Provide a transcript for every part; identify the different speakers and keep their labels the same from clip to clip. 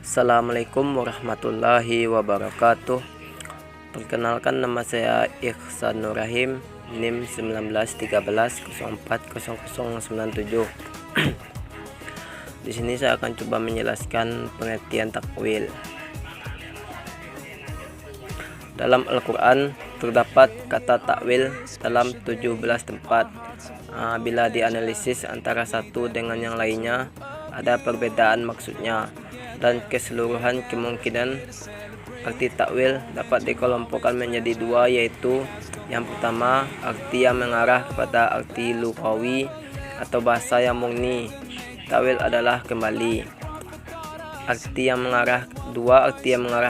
Speaker 1: Assalamualaikum warahmatullahi wabarakatuh. Perkenalkan, nama saya Ihsan Nur Rahim, NIM 1913040097. Di sini saya akan coba menjelaskan pengertian takwil. Dalam Al-Quran terdapat kata takwil dalam 17 tempat. Bila dianalisis antara satu dengan yang lainnya, ada perbedaan maksudnya dan keseluruhan kemungkinan. Arti takwil dapat dikelompokkan menjadi dua, yaitu yang pertama, arti yang mengarah kepada arti lughawi atau bahasa yang murni. Takwil adalah kembali. Arti yang mengarah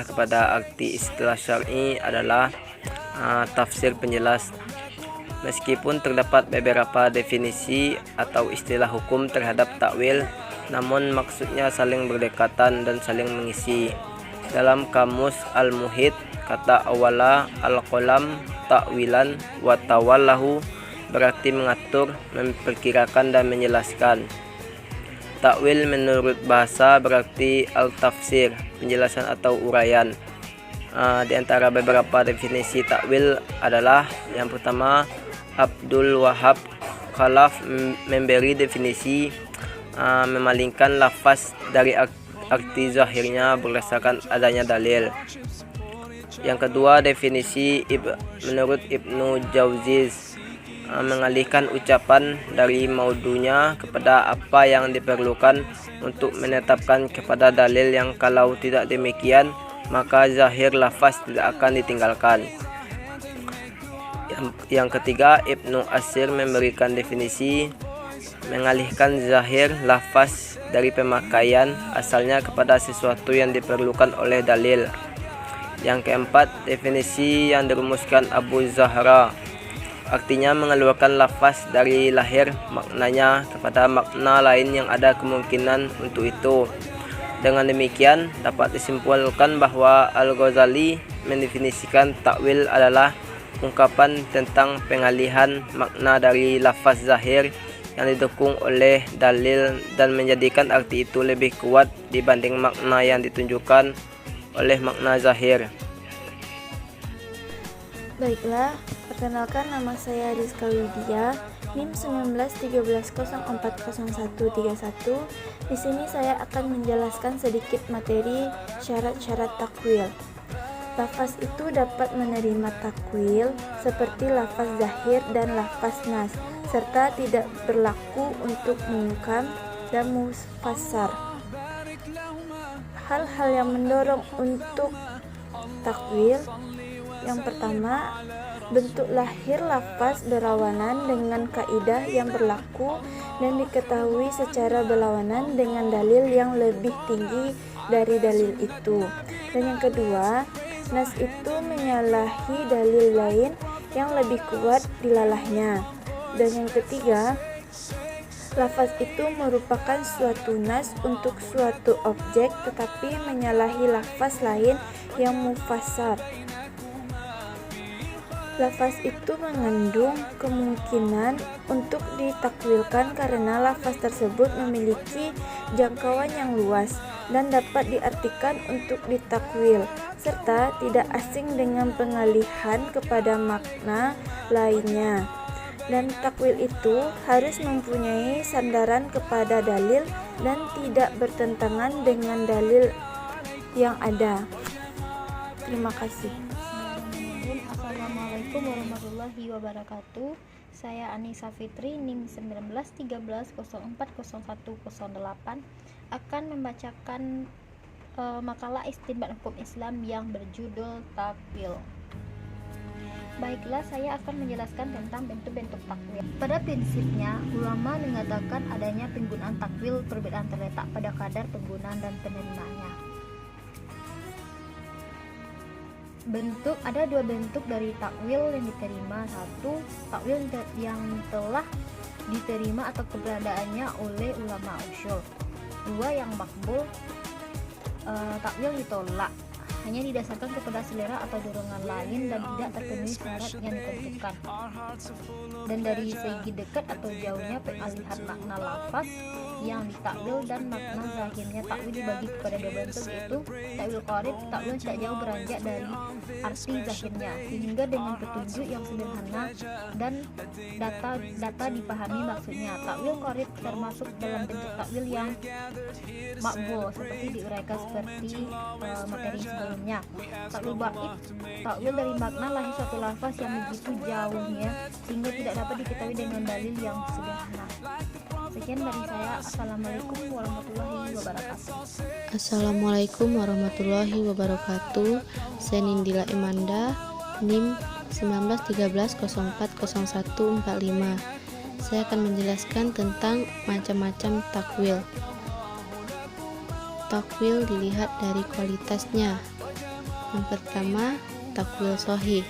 Speaker 1: kepada arti istilah syar'i adalah tafsir penjelas. Meskipun terdapat beberapa definisi atau istilah hukum terhadap takwil, namun maksudnya saling berdekatan dan saling mengisi. Dalam kamus Al-Muhit, kata awala al-qalam ta'wilan wa tawallahu berarti mengatur, memperkirakan dan menjelaskan. Takwil menurut bahasa berarti al-tafsir, penjelasan atau uraian. Di antara beberapa definisi takwil adalah yang pertama, Abdul Wahab Khalaf memberi definisi memalingkan lafaz dari arti zahirnya berdasarkan adanya dalil. Yang kedua, definisi menurut Ibnu Jauziz mengalihkan ucapan dari maudunya kepada apa yang diperlukan untuk menetapkan kepada dalil, yang kalau tidak demikian maka zahir lafaz tidak akan ditinggalkan. Yang ketiga, Ibnu Asir memberikan definisi mengalihkan zahir lafaz dari pemakaian asalnya kepada sesuatu yang diperlukan oleh dalil. Yang keempat, definisi yang dirumuskan Abu Zahra, artinya mengeluarkan lafaz dari lahir maknanya kepada makna lain yang ada kemungkinan untuk itu. Dengan demikian dapat disimpulkan bahwa Al-Ghazali mendefinisikan takwil adalah ungkapan tentang pengalihan makna dari lafaz zahir yang didukung oleh dalil dan menjadikan arti itu lebih kuat dibanding makna yang ditunjukkan oleh makna zahir.
Speaker 2: Baiklah, perkenalkan, nama saya Rizka Widya, NIM 1913040131. Di sini saya akan menjelaskan sedikit materi syarat-syarat takwil. Lafaz itu dapat menerima takwil seperti lafaz zahir dan lafaz nas, serta tidak berlaku untuk muhkam dan mufassar. Hal-hal yang mendorong untuk takwil: yang pertama, bentuk lahir lafaz berlawanan dengan kaidah yang berlaku dan diketahui secara berlawanan dengan dalil yang lebih tinggi dari dalil itu. Dan yang kedua, nas itu menyalahi dalil lain yang lebih kuat dilalahnya. Dan yang ketiga, lafaz itu merupakan suatu nas untuk suatu objek tetapi menyalahi lafaz lain yang mufassar. Lafaz itu mengandung kemungkinan untuk ditakwilkan karena lafaz tersebut memiliki jangkauan yang luas dan dapat diartikan untuk ditakwil, serta tidak asing dengan pengalihan kepada makna lainnya. Dan takwil itu harus mempunyai sandaran kepada dalil dan tidak bertentangan dengan dalil yang ada. Terima kasih.
Speaker 3: Assalamualaikum warahmatullahi wabarakatuh. Saya Anissa Fitri, NIM 1913040108, akan membacakan makalah istinbat hukum Islam yang berjudul takwil. Baiklah, saya akan menjelaskan tentang bentuk-bentuk takwil. Pada prinsipnya, ulama mengatakan adanya penggunaan takwil perbedaan terletak pada kadar penggunaan dan penerimanya. Ada dua bentuk dari takwil yang diterima. Satu, takwil yang telah diterima atau keberadaannya oleh ulama usul. Dua, yang makbul, takwil ditolak. hanya didasarkan kepada selera atau dorongan lain dan tidak terpenuhi syarat yang ditentukan. Dan dari segi dekat atau jauhnya pengalihan makna lafaz yang ditakwil dan makna zahirnya takwil dibagi kepada dua bentuk, yaitu takwil qarib, takwil tidak jauh beranjak dari arti zahirnya sehingga dengan petunjuk yang sederhana dan data dipahami maksudnya. Takwil qarib termasuk dalam bentuk takwil yang makbul seperti diuraikan seperti materi sebelumnya. Takwil ba'id, takwil dari makna lahir suatu lafaz yang begitu jauhnya sehingga tidak dapat diketahui dengan dalil yang sederhana. Sekian dari saya. Assalamualaikum warahmatullahi wabarakatuh.
Speaker 4: Assalamualaikum warahmatullahi wabarakatuh. Saya Nindila Imanda, NIM 1913040145. Saya akan menjelaskan tentang macam-macam takwil. Takwil dilihat dari kualitasnya. Yang pertama, takwil shahih.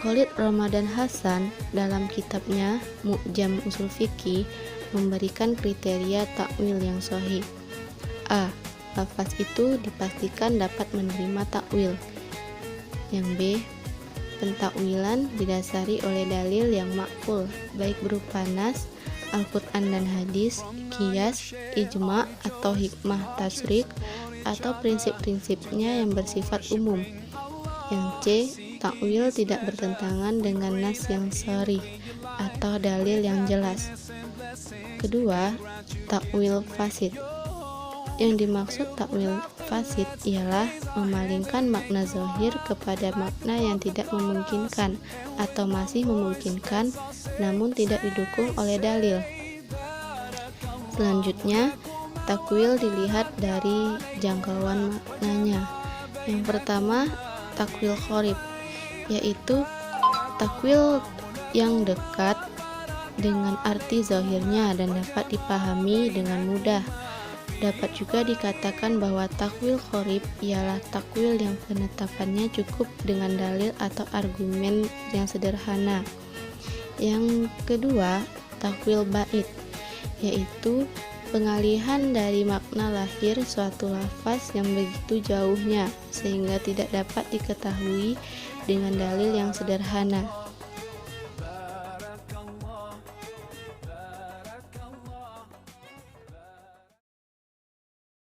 Speaker 4: Khalid Ramadan Hasan dalam kitabnya Mu'jam Ushul Fiqih memberikan kriteria takwil yang shahih. A. Lafaz itu dipastikan dapat menerima takwil. Yang B. Pentakwilan didasari oleh dalil yang makful, baik berupa nas, Al-Quran dan hadis, qiyas, ijma atau hikmah tasrik, atau prinsip-prinsipnya yang bersifat umum. Yang C. Takwil tidak bertentangan dengan nas yang sharih atau dalil yang jelas. Kedua, takwil fasid. Yang dimaksud takwil fasid ialah memalingkan makna zahir kepada makna yang tidak memungkinkan atau masih memungkinkan namun tidak didukung oleh dalil. Selanjutnya, takwil dilihat dari jangkauan maknanya. Yang pertama, takwil qarib, yaitu takwil yang dekat dengan arti zahirnya dan dapat dipahami dengan mudah. Dapat juga dikatakan bahwa takwil qarib ialah takwil yang penetapannya cukup dengan dalil atau argumen yang sederhana. Yang kedua, takwil ba'id, yaitu pengalihan dari makna lahir suatu lafaz yang begitu jauhnya sehingga tidak dapat diketahui dengan dalil yang sederhana.